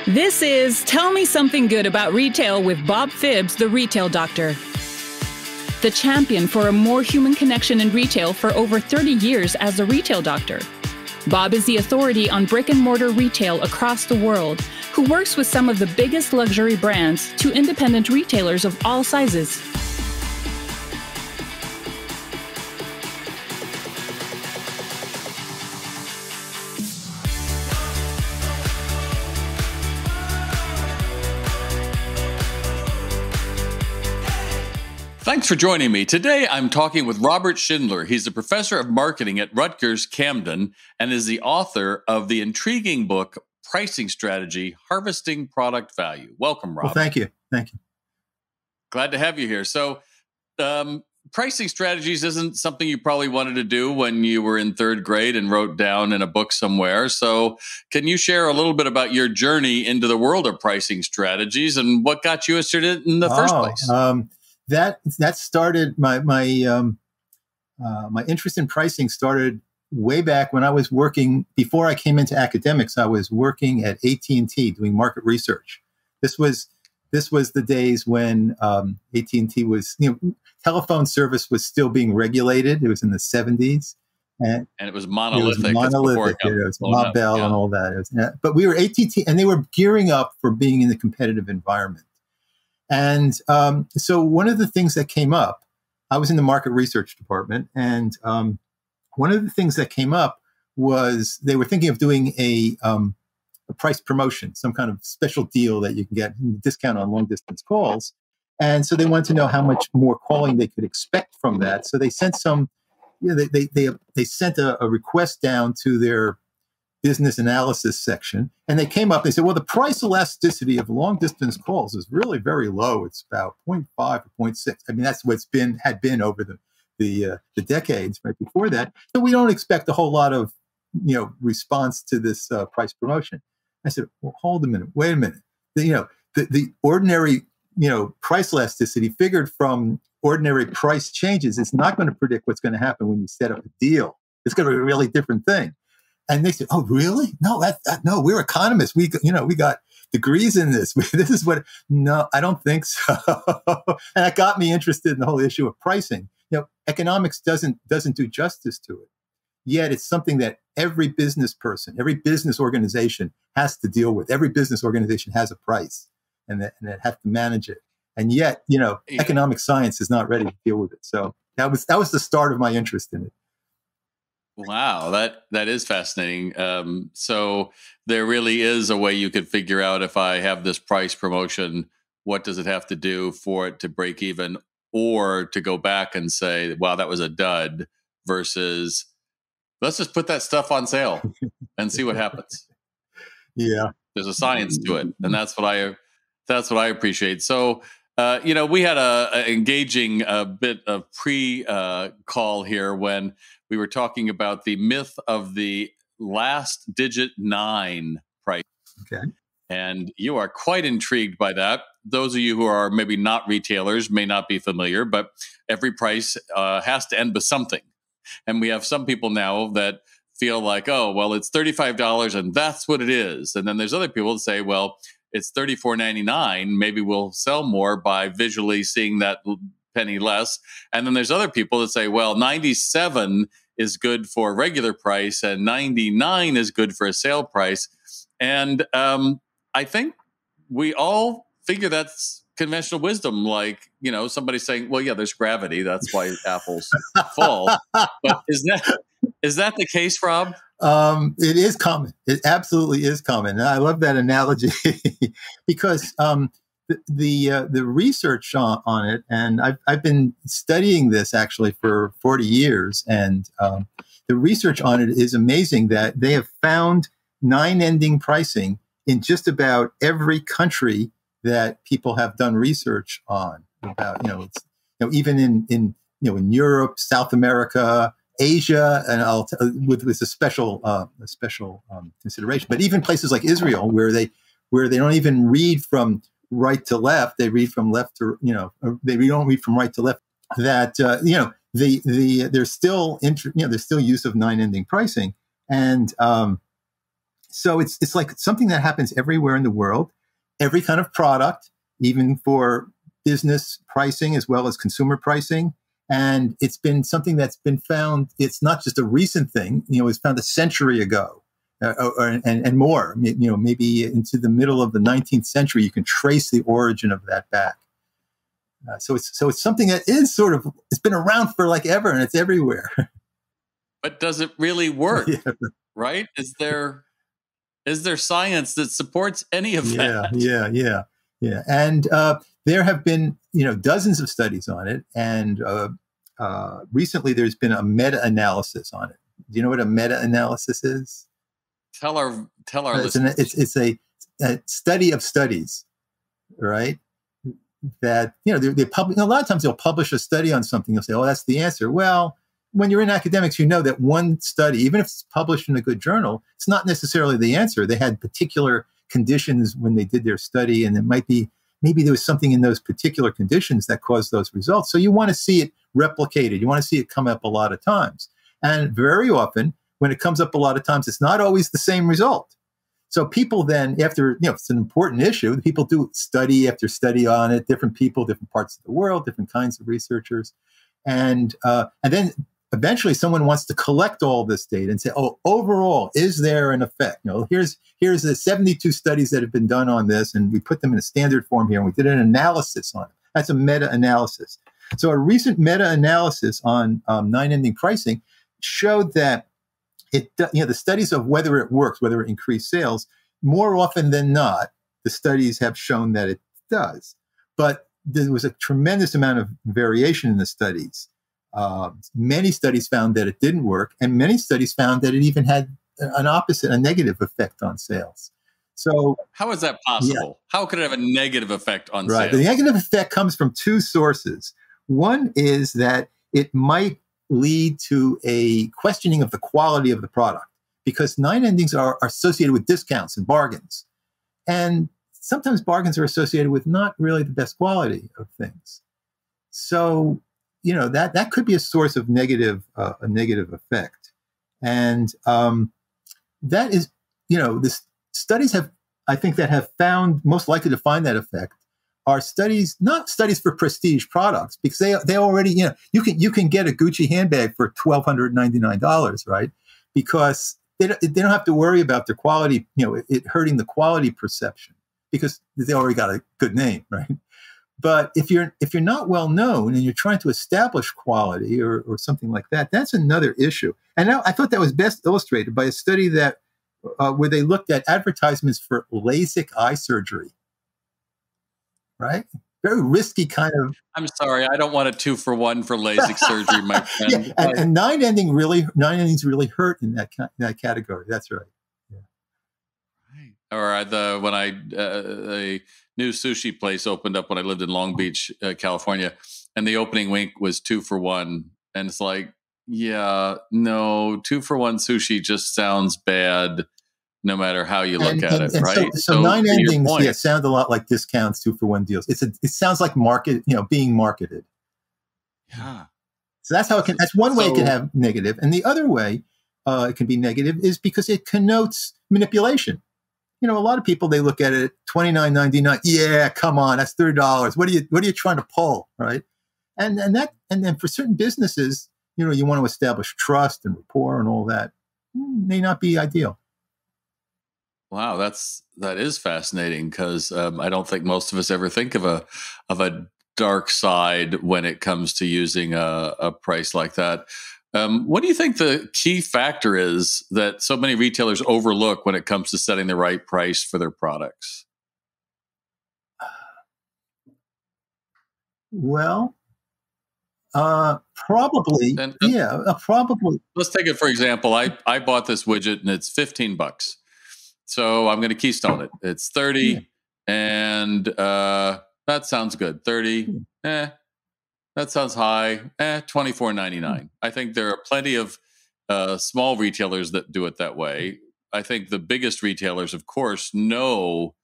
This is Tell Me Something Good About Retail with Bob Phibbs, the retail doctor. The champion for a more human connection in retail for over 30 years as a retail doctor. Bob is the authority on brick-and-mortar retail across the world, who works with some of the biggest luxury brands to independent retailers of all sizes. Thanks for joining me. Today, I'm talking with Robert Schindler. He's a professor of marketing at Rutgers Camden and is the author of the intriguing book, Pricing Strategy, Harvesting Product Value. Welcome, Robert. Well, thank you. Thank you. Glad to have you here. So, pricing strategies isn't something you probably wanted to do when you were in third grade and wrote down in a book somewhere. So can you share a little bit about your journey into the world of pricing strategies and what got you interested in the first place? That started my interest in pricing started way back when I was working. Before I came into academics, I was working at AT&T doing market research. This was the days when AT&T was, telephone service was still being regulated. It was in the 70s, and it was monolithic. It was Ma Bell and all that. But we were AT&T, and they were gearing up for being in the competitive environment. And so one of the things that came up, I was in the market research department, and one of the things that came up was they were thinking of doing a price promotion, some kind of special deal that you can get a discount on long distance calls. And so they wanted to know how much more calling they could expect from that. So they sent they sent a request down to their business analysis section, and they came up, they said, well, the price elasticity of long distance calls is really very low. It's about 0.5 or 0.6. I mean, that's what's had been over the decades right before that. So we don't expect a whole lot of, response to this price promotion. I said, well, hold a minute, wait a minute. The ordinary, price elasticity figured from ordinary price changes is not going to predict what's going to happen when you set up a deal. It's going to be a really different thing. And they said, "Oh, really? No, no. We're economists. We got degrees in this. This is what." No, I don't think so. And that got me interested in the whole issue of pricing. Economics doesn't do justice to it. Yet it's something that every business person, every business organization has to deal with. Every business organization has a price, and that have to manage it. And yet, economic science is not ready to deal with it. So that was the start of my interest in it. Wow, that is fascinating. So there really is a way you could figure out, if I have this price promotion, what does it have to do for it to break even, or to go back and say, wow, that was a dud, versus let's just put that stuff on sale and see what happens. Yeah, there's a science to it, and that's what I appreciate. So we had a engaging bit of pre-call here when we were talking about the myth of the last digit 9 price. Okay. And you are quite intrigued by that. Those of you who are maybe not retailers may not be familiar, but every price has to end with something. And we have some people now that feel like, oh, well, it's $35 and that's what it is. And then there's other people that say, well, it's $34.99. Maybe we'll sell more by visually seeing that penny less. And then there's other people that say, well, 97 is good for a regular price and 99 is good for a sale price. And I think we all figure that's conventional wisdom. Like, somebody saying, well, yeah, there's gravity. That's why apples fall. But is that the case, Rob? It is common. It absolutely is common. And I love that analogy because the research on it, and I've been studying this actually for 40 years, and the research on it is amazing that they have found 9-ending pricing in just about every country that people have done research on. About even in Europe, South America, Asia, and with a special consideration. But even places like Israel, where they don't even read from right to left, they read from left to they don't read from right to left. That there's still there's still use of 9-ending pricing, and So it's like something that happens everywhere in the world, every kind of product, even for business pricing as well as consumer pricing. And it's been something that's been found. It's not just a recent thing. It was found a century ago, and more. Maybe into the middle of the 19th century, you can trace the origin of that back. So it's something that is it's been around for like ever, and it's everywhere. But does it really work? Yeah. Right? Is there science that supports any of that? Yeah. And there have been, dozens of studies on it. And recently there's been a meta-analysis on it. Do you know what a meta-analysis is? Tell our listeners. It's a study of studies, right? That, they publish, a lot of times they'll publish a study on something. They'll say, oh, that's the answer. Well, when you're in academics, you know that one study, even if it's published in a good journal, it's not necessarily the answer. They had particular conditions when they did their study, and it might be, maybe there was something in those particular conditions that caused those results. So you want to see it replicated. You want to see it come up a lot of times. And very often, when it comes up a lot of times, it's not always the same result. So people then, after, it's an important issue, people do study after study on it, different people, different parts of the world, different kinds of researchers. And then eventually someone wants to collect all this data and say, oh, overall, is there an effect? Here's the 72 studies that have been done on this, and we put them in a standard form here, and we did an analysis on it. That's a meta-analysis. So a recent meta-analysis on nine-ending pricing showed that the studies of whether it works, whether it increased sales, more often than not, the studies have shown that it does. But there was a tremendous amount of variation in the studies. Many studies found that it didn't work, and many studies found that it even had an opposite, a negative effect on sales. So how is that possible? Yeah. How could it have a negative effect on sales? The negative effect comes from two sources. One is that it might lead to a questioning of the quality of the product, because nine endings are associated with discounts and bargains. And sometimes bargains are associated with not really the best quality of things. So, that could be a source of a negative effect. And that is, the studies that have found most likely to find that effect are studies, not studies for prestige products, because they already, you can get a Gucci handbag for $1,299, right? Because they don't have to worry about their quality, it hurting the quality perception, because they already got a good name, right? But if you're not well known and you're trying to establish quality or something like that, that's another issue. And now I thought that was best illustrated by a study that where they looked at advertisements for LASIK eye surgery. Right? Very risky kind of. I'm sorry, I don't want a 2-for-1 for LASIK surgery, my friend. Yeah, and nine endings really hurt in that category. That's right. Yeah. Right. Or when a new sushi place opened up when I lived in Long Beach, California, and the opening wink was 2-for-1, and it's like, yeah, no, 2-for-1 sushi just sounds bad. No matter how you look at it, right? So nine endings, sound a lot like discounts, 2-for-1 deals. It sounds like being marketed. Yeah. So that's how it can. That's one way it can have negative, and the other way it can be negative is because it connotes manipulation. A lot of people, they look at it $29.99. Yeah, come on, that's $30. What are you trying to pull, right? And then for certain businesses, you want to establish trust and rapport and all that. May not be ideal. Wow, that is fascinating, because I don't think most of us ever think of a dark side when it comes to using a price like that. What do you think the key factor is that so many retailers overlook when it comes to setting the right price for their products? Well, probably, probably. Let's take it for example. I bought this widget and it's $15. So I'm going to keystone it. It's 30, and that sounds good. 30, that sounds high. $24.99. I think there are plenty of small retailers that do it that way. I think the biggest retailers, of course, know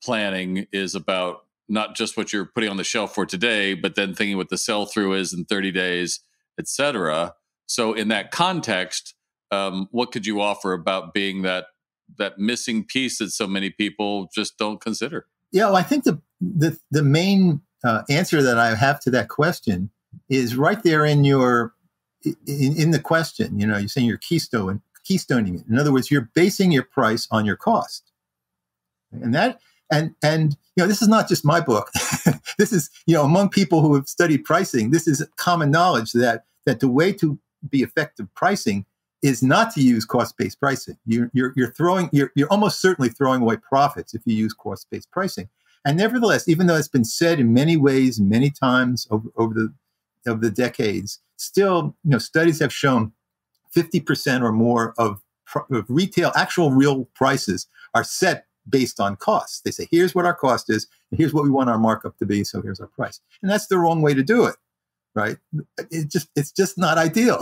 planning is about not just what you're putting on the shelf for today, but then thinking what the sell-through is in 30 days, et cetera. So in that context, what could you offer about being that that missing piece that so many people just don't consider? Yeah, well, I think the main answer that I have to that question is right there in your in the question. You know, you're saying you're keystoning it. In other words, you're basing your price on your cost, and you know, this is not just my book. This is, you know, among people who have studied pricing, this is common knowledge that the way to be effective pricing is not to use cost-based pricing. You're almost certainly throwing away profits if you use cost-based pricing. And nevertheless, even though it's been said in many ways, many times over the decades, still, you know, studies have shown 50% or more of retail, actual real prices are set based on costs. They say, here's what our cost is, and here's what we want our markup to be, so here's our price. And that's the wrong way to do it, right? It's just not ideal.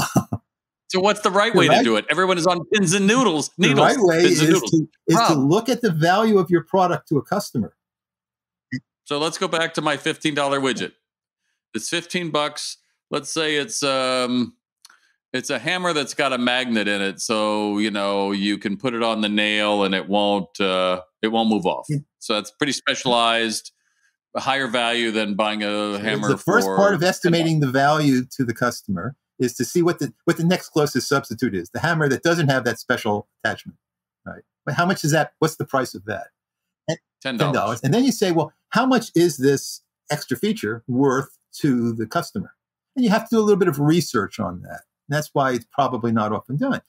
So what's the right way to do it? Everyone is on pins and needles. The right way is to look at the value of your product to a customer. So let's go back to my $15 widget. It's $15. Let's say it's a hammer that's got a magnet in it, so you know you can put it on the nail and it won't move off. So that's pretty specialized, a higher value than buying a hammer. The first part of estimating the value to the customer is to see what the next closest substitute is. The hammer that doesn't have that special attachment, right? But how much is that? What's the price of that? $10. And then you say, well, how much is this extra feature worth to the customer? And you have to do a little bit of research on that. And that's why it's probably not often done.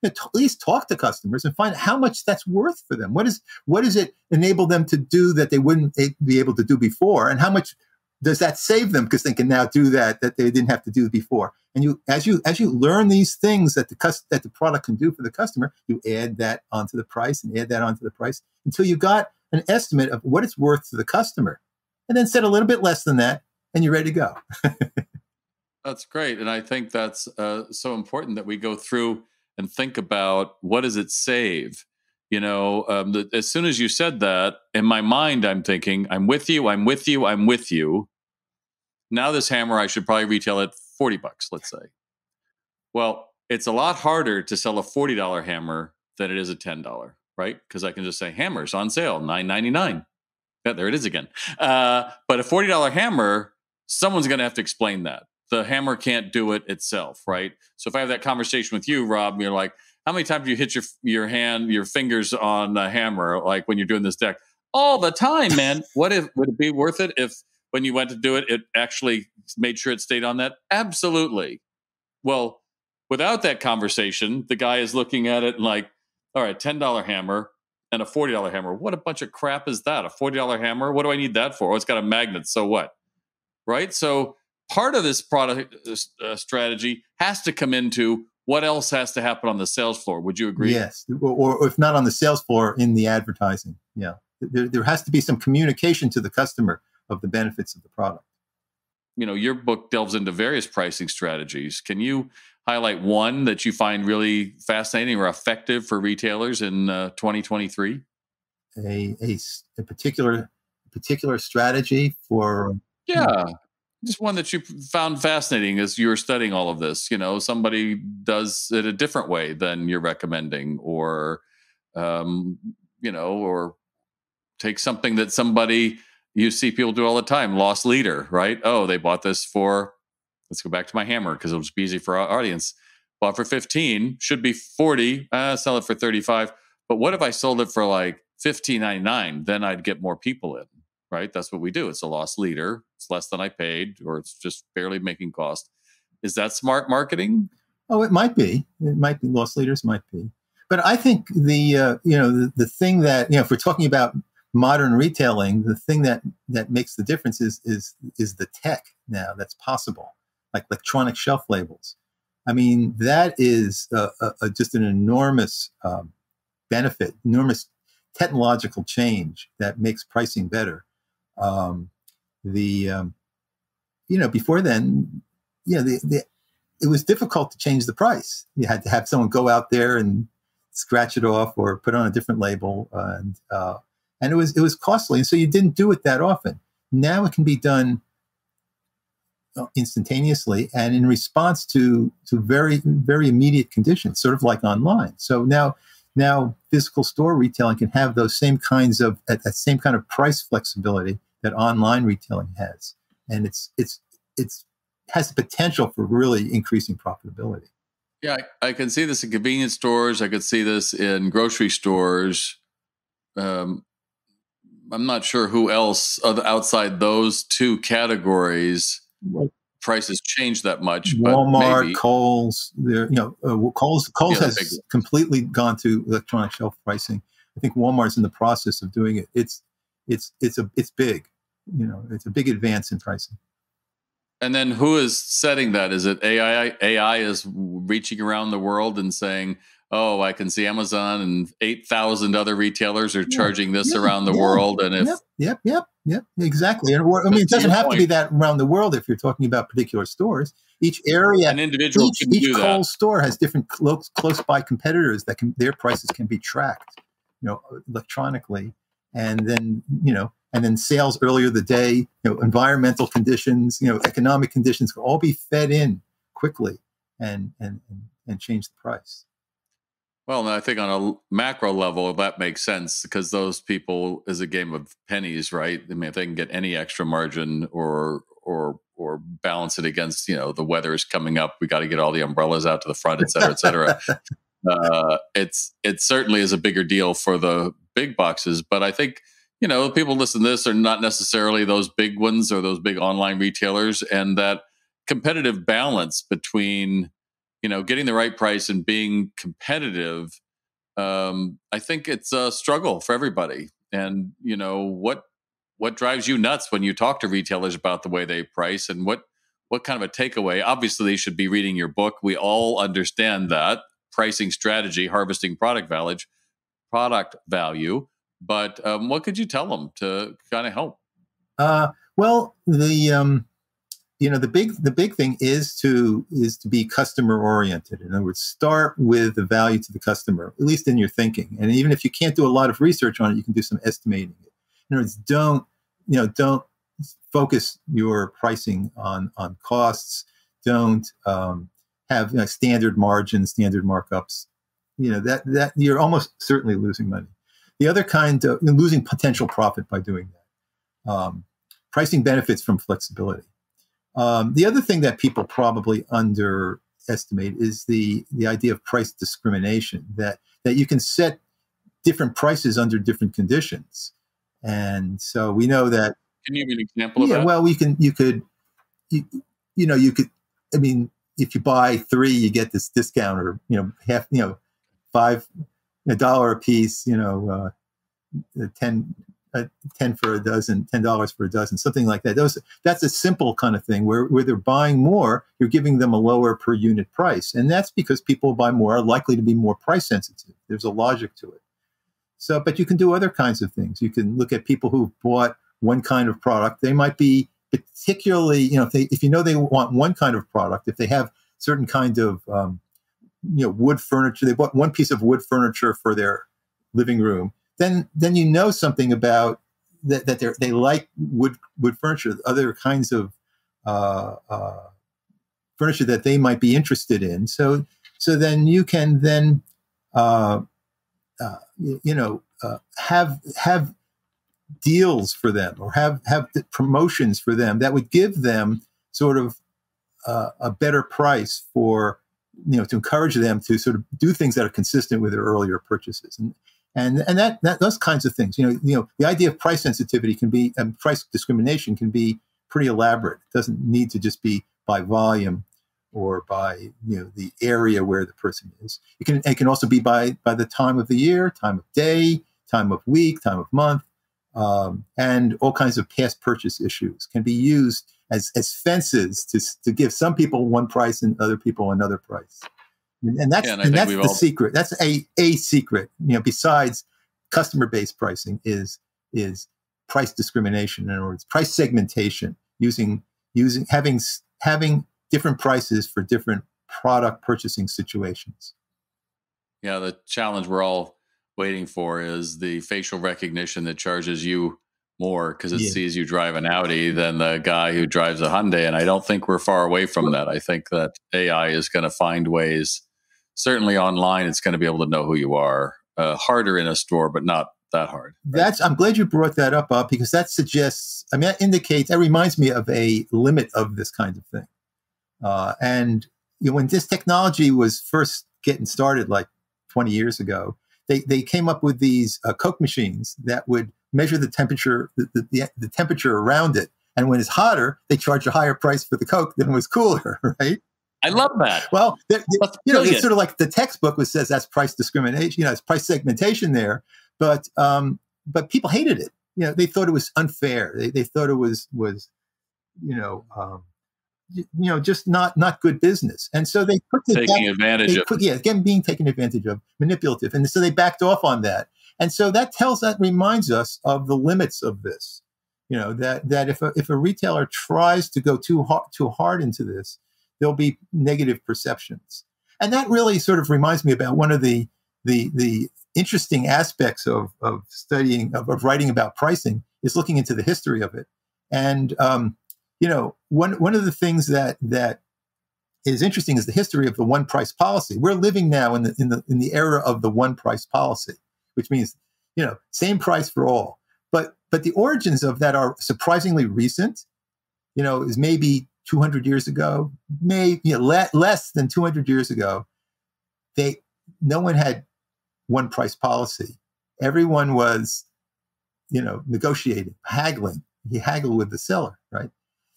At least talk to customers and find out how much that's worth for them. What does it enable them to do that they wouldn't be able to do before? And how much does that save them because they can now do that they didn't have to do before? And as you learn these things that the product can do for the customer, you add that onto the price and add that onto the price until you got an estimate of what it's worth to the customer, and then set a little bit less than that, and you're ready to go. That's great. And I think that's so important that we go through and think about what does it save? You know, as soon as you said that, in my mind, I'm thinking, I'm with you, I'm with you, I'm with you. Now this hammer, I should probably retail at $40, let's say. Well, it's a lot harder to sell a $40 hammer than it is a $10, right? Because I can just say, hammer's on sale, $9.99. Yeah, there it is again. But a $40 hammer, someone's going to have to explain that. The hammer can't do it itself, right? So if I have that conversation with you, Rob, you're like, how many times do you hit your fingers on a hammer, like when you're doing this deck? All the time, man. Would it be worth it if when you went to do it, it actually made sure it stayed on that? Absolutely. Well, without that conversation, the guy is looking at it and like, all right, $10 hammer and a $40 hammer. What a bunch of crap is that? A $40 hammer? What do I need that for? Oh, it's got a magnet. So what? Right? So part of this product strategy has to come into what else has to happen on the sales floor. Would you agree? Yes. Or if not on the sales floor, in the advertising. Yeah. There has to be some communication to the customer of the benefits of the product. You know, your book delves into various pricing strategies. Can you highlight one that you find really fascinating or effective for retailers in 2023? A particular strategy for... Yeah. Just one that you found fascinating as you were studying all of this. You know, somebody does it a different way than you're recommending, or, you know, or take something that somebody you see people do all the time, loss leader, right? Oh, they bought this for, let's go back to my hammer because it'll just be easy for our audience. Bought for 15, should be 40, sell it for 35. But what if I sold it for like $15.99? Then I'd get more people in. Right? That's what we do. It's a loss leader. It's less than I paid, or it's just barely making cost. Is that smart marketing? Oh, it might be. It might be. Loss leaders might be. But I think the thing that, if we're talking about modern retailing, the thing that makes the difference is the tech now that's possible, like electronic shelf labels. I mean, that is just an enormous benefit, enormous technological change that makes pricing better. Before then, it was difficult to change the price. You had to have someone go out there and scratch it off or put on a different label, and it was costly, and so you didn't do it that often. Now it can be done instantaneously and in response to very, very immediate conditions, sort of like online. So now now physical store retailing can have those same kinds of that same kind of price flexibility that online retailing has, and it's has the potential for really increasing profitability. Yeah, I can see this in convenience stores. I could see this in grocery stores. I'm not sure who else outside those two categories prices change that much. Walmart, but maybe. Kohl's, Kohl's has completely gone to electronic shelf pricing. I think Walmart's in the process of doing it. It's big. It's a big advance in pricing. And then who is setting that? Is it AI? AI is reaching around the world and saying, "Oh, I can see Amazon and 8,000 other retailers are charging this around the world." And if yep, exactly. And I mean, it doesn't have to be that around the world if you're talking about particular stores. Each area, an individual, each Kohl's store has different close by competitors that their prices can be tracked, electronically, and then and then sales earlier the day, environmental conditions, economic conditions can all be fed in quickly and change the price. Well, I think on a macro level, that makes sense because those people is a game of pennies, right? I mean, if they can get any extra margin or balance it against, the weather is coming up, we got to get all the umbrellas out to the front, et cetera, et cetera. It certainly is a bigger deal for the big boxes, but I think, people listen to this are not necessarily those big ones or those big online retailers, and that competitive balance between, getting the right price and being competitive. I think it's a struggle for everybody. And, what drives you nuts when you talk to retailers about the way they price, and what kind of a takeaway? Obviously, they should be reading your book. We all understand that pricing strategy, harvesting product value. But what could you tell them to kind of help? Well, the big thing is to be customer oriented. In other words, start with the value to the customer, at least in your thinking. And even if you can't do a lot of research on it, you can do some estimating. In other words, don't focus your pricing on costs. Don't have standard margins, standard markups. That you're almost certainly losing money. The other kind of losing potential profit by doing that. Pricing benefits from flexibility. The other thing that people probably underestimate is the idea of price discrimination, that you can set different prices under different conditions. And so we know that. Can you give an example of that? Yeah, well, you could, I mean, if you buy 3, you get this discount, or, half, $5 a piece, 10 for a dozen, $10 for a dozen, something like that. That's a simple kind of thing where they're buying more, you're giving them a lower per unit price. And that's because people who buy more are likely to be more price sensitive. There's a logic to it. So, but you can do other kinds of things. You can look at people who bought one kind of product. They might be particularly, if they want one kind of product, if they have certain kind of, wood furniture, they bought one piece of wood furniture for their living room, then something about that they like wood furniture, other kinds of furniture that they might be interested in. So then you can then have deals for them, or have promotions for them that would give them sort of a better price for, to encourage them to sort of do things that are consistent with their earlier purchases. And that those kinds of things, the idea of price sensitivity can be, and price discrimination can be pretty elaborate. It doesn't need to just be by volume or by, the area where the person is. It can also be by the time of the year, time of day, time of week, time of month, and all kinds of past purchase issues can be used as fences to give some people one price and other people another price. And that's the secret. That's a secret, besides customer-based pricing is price discrimination. In other words, price segmentation, having different prices for different product purchasing situations. Yeah, the challenge we're all waiting for is the facial recognition that charges you more because it sees you drive an Audi than the guy who drives a Hyundai. And I don't think we're far away from that. I think that AI is going to find ways, certainly online, it's going to be able to know who you are. harder in a store, but not that hard. Right? I'm glad you brought that up, Bob, because that suggests, that reminds me of a limit of this kind of thing. And when this technology was first getting started, like 20 years ago, they came up with these Coke machines that would measure the temperature, the temperature around it. And when it's hotter, they charge a higher price for the Coke than was cooler, right? I love that. Well, it's sort of like the textbook which says that's price discrimination, it's price segmentation there. But people hated it. They thought it was unfair. They thought it was just not good business. And so they put taking advantage of. Again, being taken advantage of, manipulative. And so they backed off on that. And so that reminds us of the limits of this. That if a retailer tries to go too hard into this, there'll be negative perceptions. And that really sort of reminds me about one of the interesting aspects of studying, of writing about pricing, is looking into the history of it. And, one of the things that is interesting is the history of the one price policy. We're living now in the era of the one price policy, which means, same price for all. But the origins of that are surprisingly recent. Is maybe 200 years ago, less than 200 years ago. No one had one price policy. Everyone was, negotiating, haggling. He haggled with the seller, right?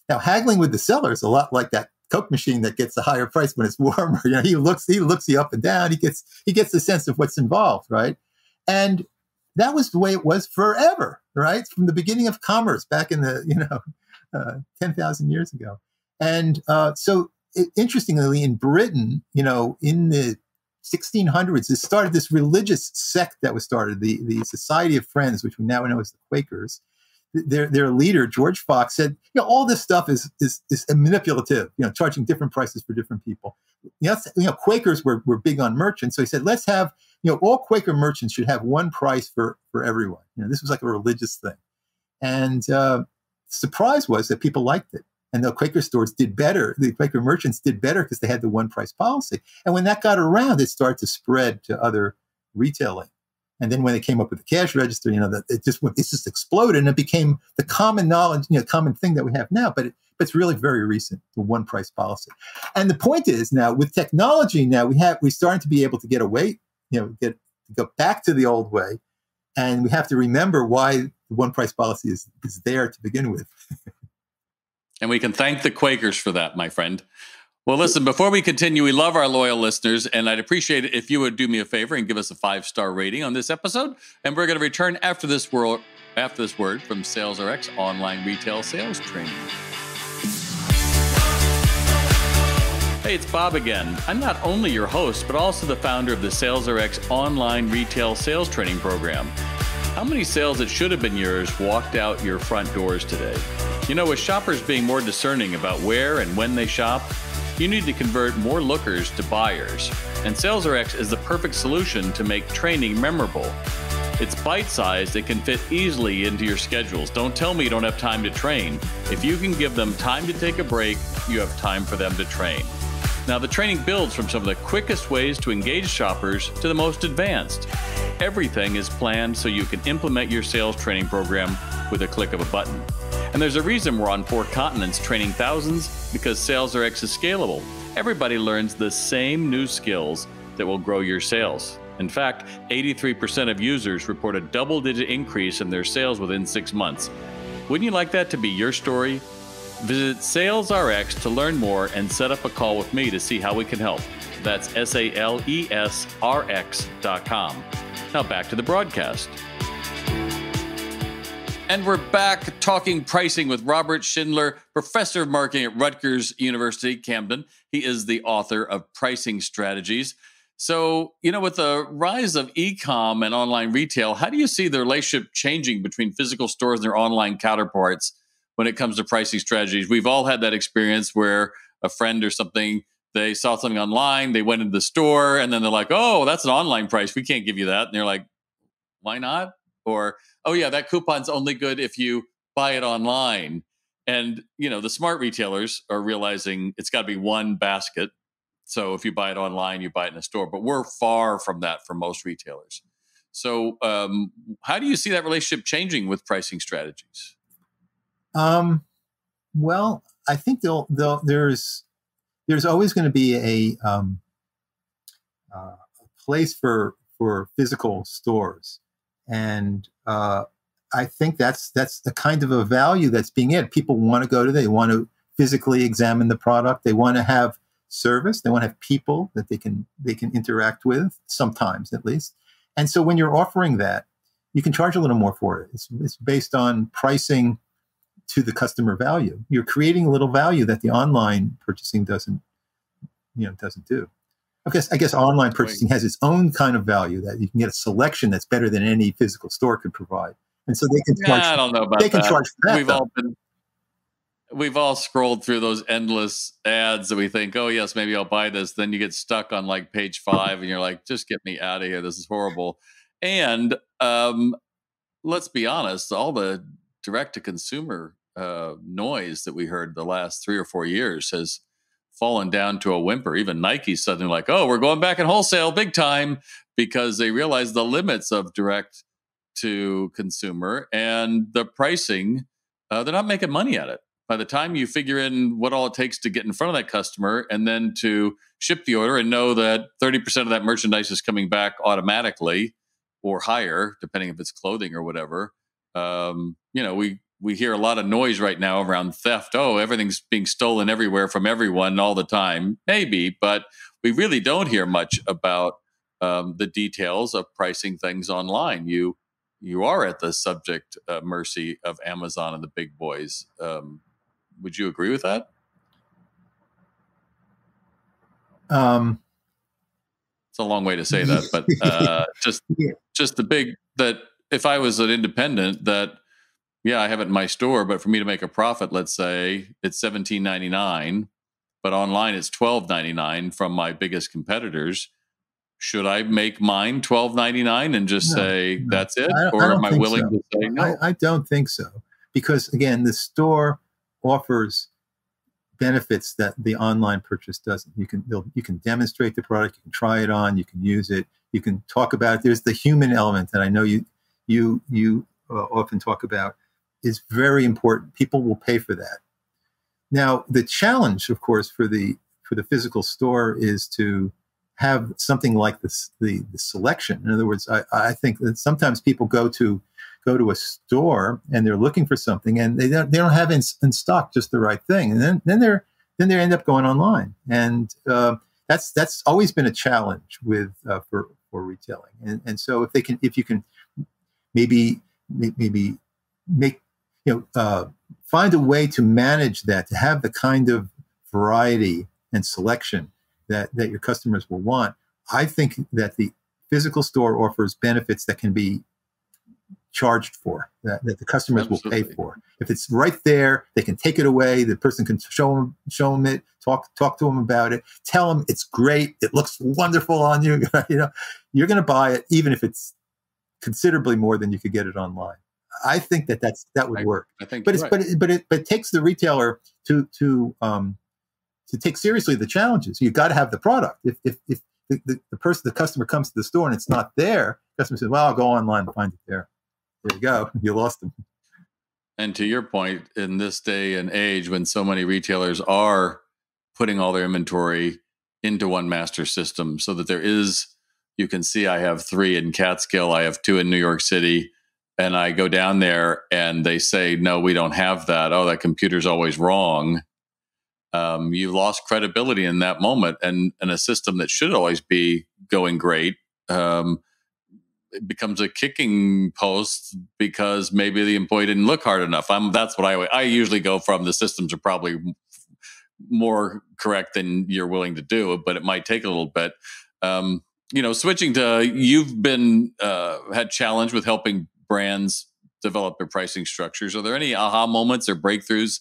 Now, haggling with the seller is a lot like that Coke machine that gets a higher price when it's warmer. He looks you up and down. He gets the sense of what's involved, right? And that was the way it was forever, right? From the beginning of commerce back in the 10,000 years ago. And interestingly, in Britain, in the 1600s, it started this religious sect that was started, the Society of Friends, which we now know as the Quakers. Their leader, George Fox, said, all this stuff is manipulative, charging different prices for different people. Quakers were big on merchants. So he said, let's have, all Quaker merchants should have one price for everyone. This was like a religious thing. And surprise was that people liked it. And the Quaker stores did better. The Quaker merchants did better because they had the one price policy. And when that got around, it started to spread to other retailing. And then when they came up with the cash register, that it just exploded, and it became the common knowledge, common thing that we have now. But it's really very recent, the one price policy. And the point is, now with technology, we're starting to be able to get away, go back to the old way, and we have to remember why the one price policy is there to begin with. And we can thank the Quakers for that, my friend. Well, listen, before we continue, we love our loyal listeners, and I'd appreciate it if you would do me a favor and give us a 5-star rating on this episode. And we're going to return after this word from SalesRx Online Retail Sales Training. Hey, it's Bob again. I'm not only your host, but also the founder of the SalesRx Online Retail Sales Training Program. How many sales that should have been yours walked out your front doors today? With shoppers being more discerning about where and when they shop, you need to convert more lookers to buyers. And SalesRx is the perfect solution to make training memorable. It's bite-sized, it can fit easily into your schedules. Don't tell me you don't have time to train. If you can give them time to take a break, you have time for them to train. Now, the training builds from some of the quickest ways to engage shoppers to the most advanced. Everything is planned so you can implement your sales training program with a click of a button. And there's a reason we're on 4 continents training thousands, because SalesRx is scalable. Everybody learns the same new skills that will grow your sales. In fact, 83% of users report a double-digit increase in their sales within 6 months. Wouldn't you like that to be your story? Visit SalesRx to learn more and set up a call with me to see how we can help. That's SalesRx.com. Now back to the broadcast. And we're back talking pricing with Robert Schindler, professor of marketing at Rutgers University, Camden. He is the author of Pricing Strategies. So, with the rise of e-com and online retail, how do you see the relationship changing between physical stores and their online counterparts when it comes to pricing strategies? We've all had that experience where a friend or something, they saw something online, they went into the store, and then they're like, oh, that's an online price. We can't give you that. And they're like, why not? Or, oh, yeah, that coupon's only good if you buy it online. And, the smart retailers are realizing it's got to be one basket. So if you buy it online, you buy it in a store. But we're far from that for most retailers. So how do you see that relationship changing with pricing strategies? Well, I think there's always going to be a place for physical stores, and I think that's the kind of a value that's being added. People want to go to. They want to physically examine the product. They want to have service. They want to have people that they can interact with, sometimes at least. And so when you're offering that, you can charge a little more for it. It's based on pricing to the customer value. You're creating a little value that the online purchasing doesn't do. I guess online purchasing has its own kind of value, that you can get a selection that's better than any physical store could provide. And so they can charge. I don't know about they can charge for that. We've all scrolled through those endless ads that we think, oh yes, maybe I'll buy this. Then you get stuck on like page 5 and you're like, just get me out of here. This is horrible. And let's be honest, all the direct to consumer noise that we heard the last 3 or 4 years has fallen down to a whimper. Even Nike's suddenly like, oh, we're going back in wholesale big time, because they realize the limits of direct to consumer and the pricing. They're not making money at it. By the time you figure in what all it takes to get in front of that customer and then to ship the order and know that 30% of that merchandise is coming back automatically or higher, depending if it's clothing or whatever. We hear a lot of noise right now around theft. Oh, everything's being stolen everywhere from everyone all the time. Maybe, but we really don't hear much about the details of pricing things online. You are at the subject mercy of Amazon and the big boys. Would you agree with that? It's a long way to say that, but just the big, that if I was an independent, that I have it in my store, but for me to make a profit, let's say it's $17.99, but online it's $12.99 from my biggest competitors. Should I make mine $12.99 and just say that's it, or am I willing to say no? I don't think so, because again, the store offers benefits that the online purchase doesn't. You can demonstrate the product, you can try it on, you can use it, you can talk about it. There's the human element that I know you often talk about, is very important. People will pay for that. Now, the challenge, of course, for the physical store is to have something like this, the selection. In other words, I think that sometimes people go to a store and they're looking for something and they don't have in stock just the right thing, and then they end up going online, and that's always been a challenge with for retailing. And so if you can maybe make find a way to manage that, to have the kind of variety and selection that your customers will want, I think that the physical store offers benefits that can be charged for, that the customers will pay for. If it's right there, they can take it away. The person can show them it, talk to them about it, tell them it's great, it looks wonderful on you. You're going to buy it, even if it's considerably more than you could get it online. I think that would work. I think, but it takes the retailer to take seriously the challenges. You've got to have the product. If the customer comes to the store and it's not there, the customer says, "Well, I'll go online and find it there." There you go. You lost them. And to your point, in this day and age, when so many retailers are putting all their inventory into one master system, so that you can see, I have 3 in Catskill, I have 2 in New York City, and I go down there and they say, no, we don't have that. Oh, that computer's always wrong. You lost credibility in that moment, and a system that should always be going great it becomes a kicking post because maybe the employee didn't look hard enough. That's what I usually go from. The systems are probably more correct than you're willing to do, but it might take a little bit. Switching to, you've been had challenge with helping brands develop their pricing structures. Are there any aha moments or breakthroughs,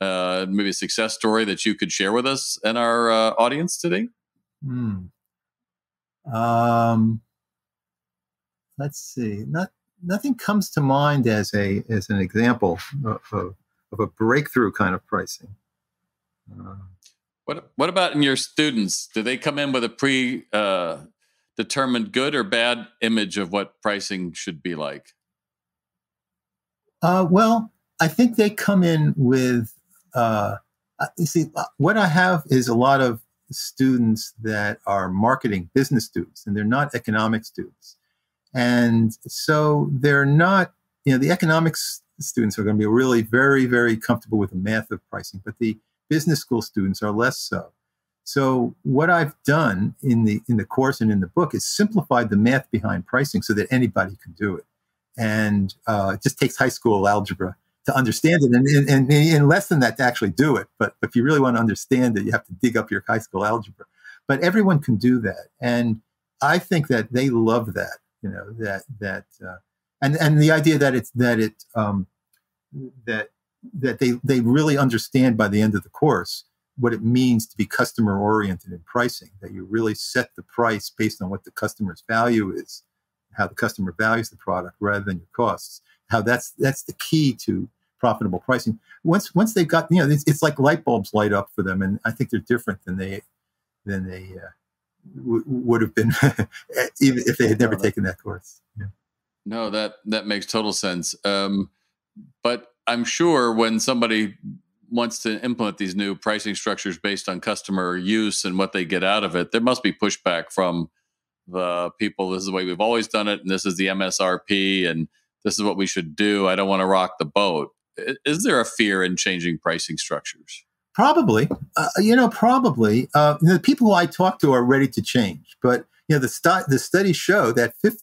maybe a success story that you could share with us and our audience today? Let's see. Nothing comes to mind as an example of a breakthrough kind of pricing. What about in your students? Do they come in with a determined good or bad image of what pricing should be like? Well, I think they come in with, you see, what I have is a lot of students that are marketing business students, and they're not economic students. And so they're not, the economics students are going to be really very, very comfortable with the math of pricing, but the business school students are less so. So what I've done in the course and in the book is simplified the math behind pricing so that anybody can do it. And it just takes high school algebra to understand it, and in less than that to actually do it. But if you really want to understand it, you have to dig up your high school algebra. But everyone can do that, and I think that they love that. And the idea that they really understand by the end of the course what it means to be customer oriented in pricing. That you really set the price based on what the customer's value is, how the customer values the product rather than your costs. How that's the key to profitable pricing. Once they've got, it's like light bulbs light up for them, and I think they're different than they would have been even if they had never taken that course. Yeah. No, that makes total sense. But I'm sure when somebody wants to implement these new pricing structures based on customer use and what they get out of it, there must be pushback from the people. This is the way we've always done it, and this is the MSRP, and this is what we should do. I don't want to rock the boat. Is there a fear in changing pricing structures? Probably. Probably. The people who I talk to are ready to change, but the studies show that 50%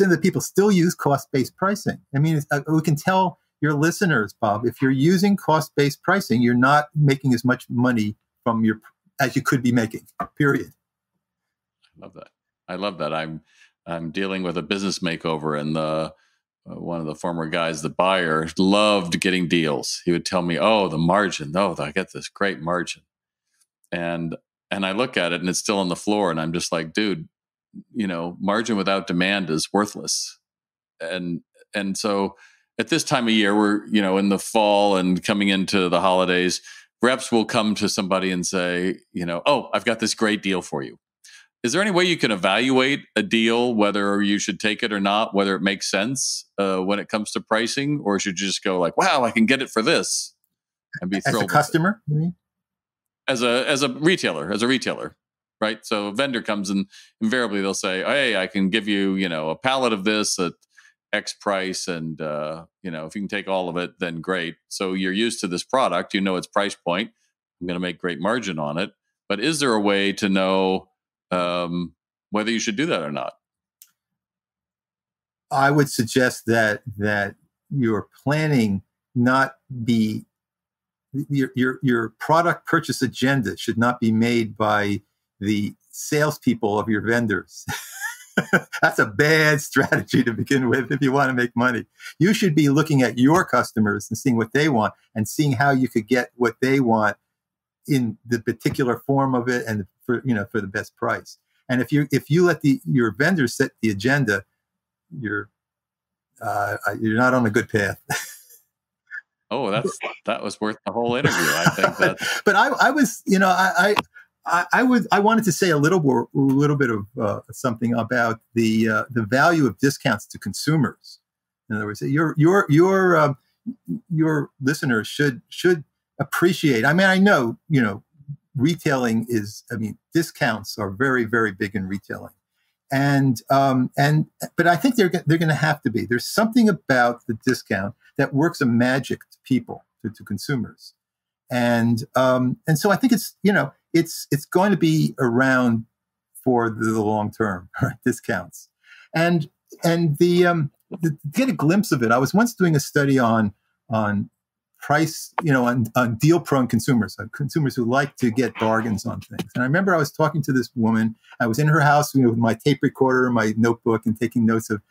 of the people still use cost-based pricing. I mean, we can tell your listeners, Bob, if you're using cost-based pricing, you're not making as much money as you could be making. Period. I love that. I'm dealing with a business makeover, and one of the former guys, the buyer, loved getting deals. He would tell me, "Oh, the margin. Oh, I get this great margin," and I look at it, and it's still on the floor, and I'm just like, "Dude, margin without demand is worthless." And so at this time of year, we're in the fall and coming into the holidays, reps will come to somebody and say, "Oh, I've got this great deal for you." Is there any way you can evaluate a deal, whether you should take it or not, whether it makes sense when it comes to pricing, or should you just go like, "Wow, I can get it for this," and be thrilled? As a customer, you mean? As a retailer, right? So a vendor comes and invariably they'll say, "Hey, I can give you, a pallet of this at X price, and if you can take all of it, then great. So you're used to this product, its price point. I'm going to make great margin on it." But is there a way to know whether you should do that or not? I would suggest that your planning not be your product purchase agenda should not be made by the salespeople of your vendors. That's a bad strategy to begin with if you want to make money. You should be looking at your customers and seeing what they want and seeing how you could get what they want in the particular form of it and for the best price. And if you let your vendors set the agenda, you're not on a good path. Oh, that was worth the whole interview. I think that. But I wanted to say a little bit of something about the value of discounts to consumers. In other words, your listeners should appreciate. I mean, I know retailing discounts are very, very big in retailing, but I think they're going to have to be. There's something about the discount that works a magic to people, to consumers, and so I think it's going to be around for the long term, right? Discounts, and to get a glimpse of it, I was once doing a study on price, on deal-prone consumers, consumers who like to get bargains on things. And I remember I was talking to this woman. I was in her house with my tape recorder and my notebook and taking notes of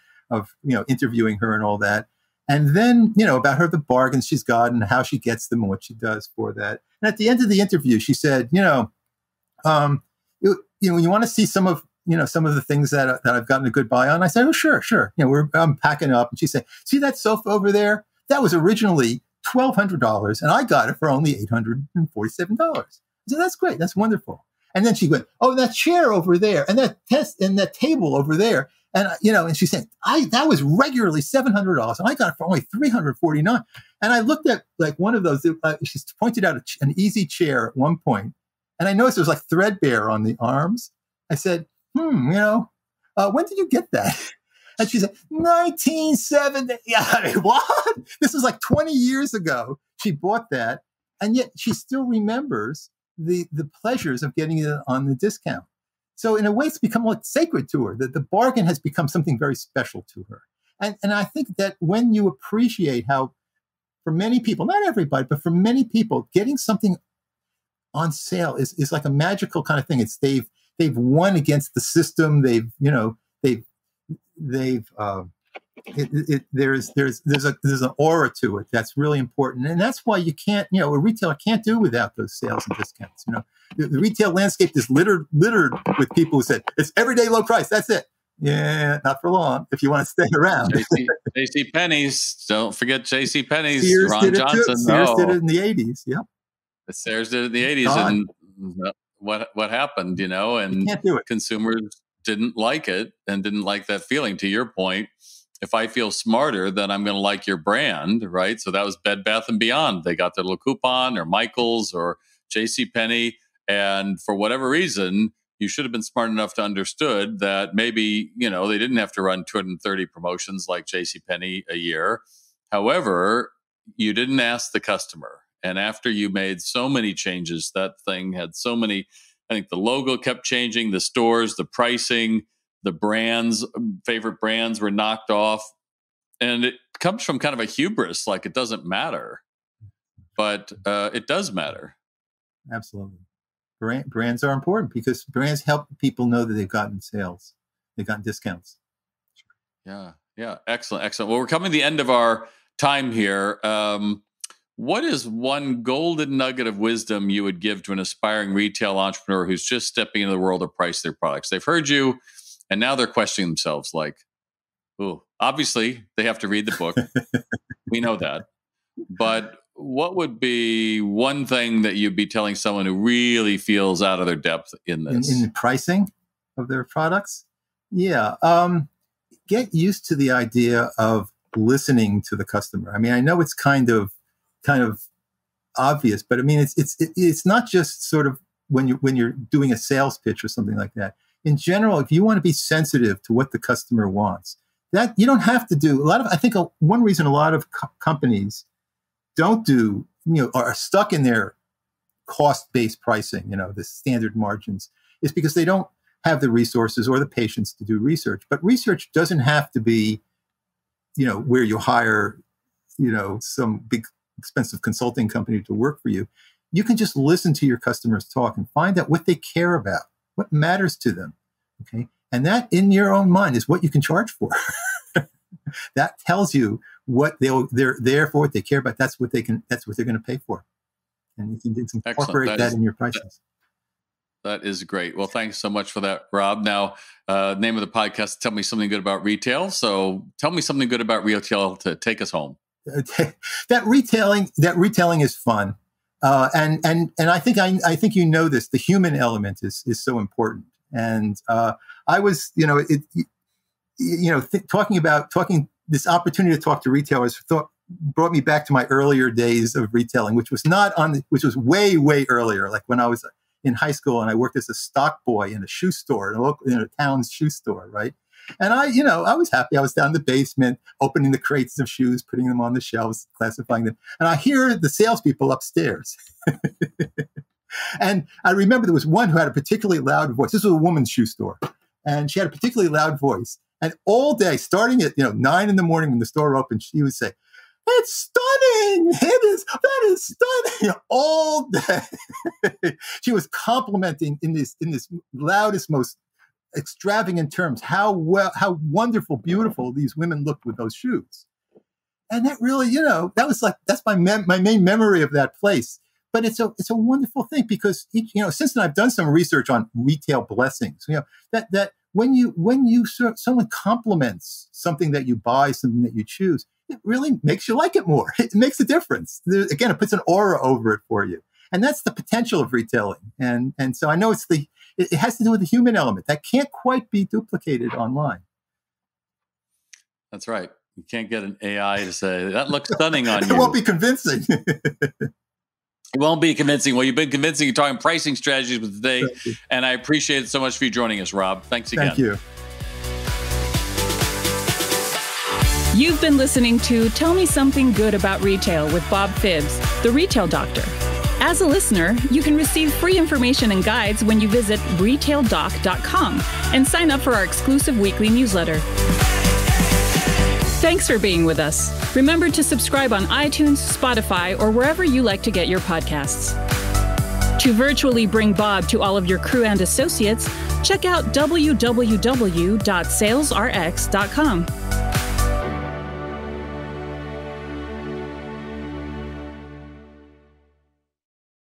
interviewing her and all that. And then, about the bargains she's got and how she gets them and what she does for that. And at the end of the interview, she said, when you want to see some of the things that I've gotten a good buy on, I said, "Oh, sure. I'm packing up." And she said, "See that sofa over there? That was originally $1,200, and I got it for only $847. I said, "That's great. That's wonderful." And then she went, oh, that chair over there, and that table over there. And, and she said, that was regularly $700, and I got it for only $349. And I looked at like one of those, she pointed out an easy chair at one point, and I noticed it was like threadbare on the arms. I said, when did you get that? And she said, 1970. Yeah, I mean, what? This was like 20 years ago. She bought that, and yet she still remembers the pleasures of getting it on the discount. So in a way, it's become like sacred to her. The bargain has become something very special to her. And I think that when you appreciate how, for many people, not everybody, but for many people, getting something on sale is like a magical kind of thing. It's they've won against the system. There's an aura to it that's really important, and that's why you can't, a retailer can't do without those sales and discounts. The retail landscape is littered with people who said it's everyday low price. That's it. Yeah, not for long if you want to stay around. J.C. Penney's. Don't forget J.C. Penney's. Sears Ron did it Johnson. Too. Sears did it in the 80s. Yep. Sears did it in the 80s, and what happened? And can't do it. Consumers didn't like it and didn't like that feeling. To your point, if I feel smarter, then I'm going to like your brand, right? So that was Bed Bath & Beyond. They got their little coupon, or Michael's, or J.C. Penney, and for whatever reason, you should have been smart enough to understood that maybe, they didn't have to run 230 promotions like J.C. Penney a year. However, you didn't ask the customer. And after you made so many changes, that thing had so many, I think the logo kept changing, the stores, the pricing, the brands, favorite brands were knocked off. And it comes from kind of a hubris, like it doesn't matter. But it does matter. Absolutely. Brands are important because brands help people know that they've gotten sales. They've gotten discounts. Yeah. Excellent. Well, we're coming to the end of our time here. What is one golden nugget of wisdom you would give to an aspiring retail entrepreneur who's just stepping into the world of price their products? They've heard you, and now they're questioning themselves like, oh, obviously they have to read the book. We know that. But what would be one thing that you'd be telling someone who really feels out of their depth in this? In the pricing of their products? Yeah. Get used to the idea of listening to the customer. I mean, I know it's kind of obvious, but I mean, it's not just sort of when you're doing a sales pitch or something like that. In general, if you want to be sensitive to what the customer wants, that you don't have to do one reason a lot of companies don't do, are stuck in their cost-based pricing, the standard margins, is because they don't have the resources or the patience to do research. But research doesn't have to be, where you hire, some big expensive consulting company to work for you. You can just listen to your customers talk and find out what they care about, what matters to them. Okay. And that in your own mind is what you can charge for. That tells you what they're there for, what they care about. That's what they're going to pay for. And you can incorporate that in your prices. That is great. Well, thanks so much for that, Rob. Now, name of the podcast, Tell Me Something Good About Retail. So tell me something good about retail to take us home. That retailing is fun. And I think this, the human element is so important. And I was, talking this opportunity to talk to retailers brought me back to my earlier days of retailing, which was way, way earlier, like when I was in high school and I worked as a stock boy in a shoe store, in a town's shoe store, right? And I was happy. I was down in the basement, opening the crates of shoes, putting them on the shelves, classifying them. And I hear the salespeople upstairs. And I remember there was one who had a particularly loud voice. This was a woman's shoe store. And she had a particularly loud voice. And all day, starting at 9 in the morning when the store opened, she would say, "It's stunning! That is stunning!" All day. She was complimenting in this loudest, most extravagant terms how wonderful, beautiful these women looked with those shoes. And that really, that's my main memory of that place. But it's a wonderful thing because since then I've done some research on retail blessings. That when someone compliments something that you buy, something that you choose, it really makes you like it more. It makes a difference. Again, it puts an aura over it for you. And that's the potential of retailing. And so I know it has to do with the human element that can't quite be duplicated online. That's right. You can't get an AI to say, that looks stunning on you. It won't be convincing. It won't be convincing. Well, you've been convincing. You're talking pricing strategies with today. And I appreciate it so much for you joining us, Rob. Thanks again. Thank you. You've been listening to Tell Me Something Good About Retail with Bob Phibbs, the Retail Doctor. As a listener, you can receive free information and guides when you visit retaildoc.com and sign up for our exclusive weekly newsletter. Thanks for being with us. Remember to subscribe on iTunes, Spotify, or wherever you like to get your podcasts. To virtually bring Bob to all of your crew and associates, check out www.salesrx.com.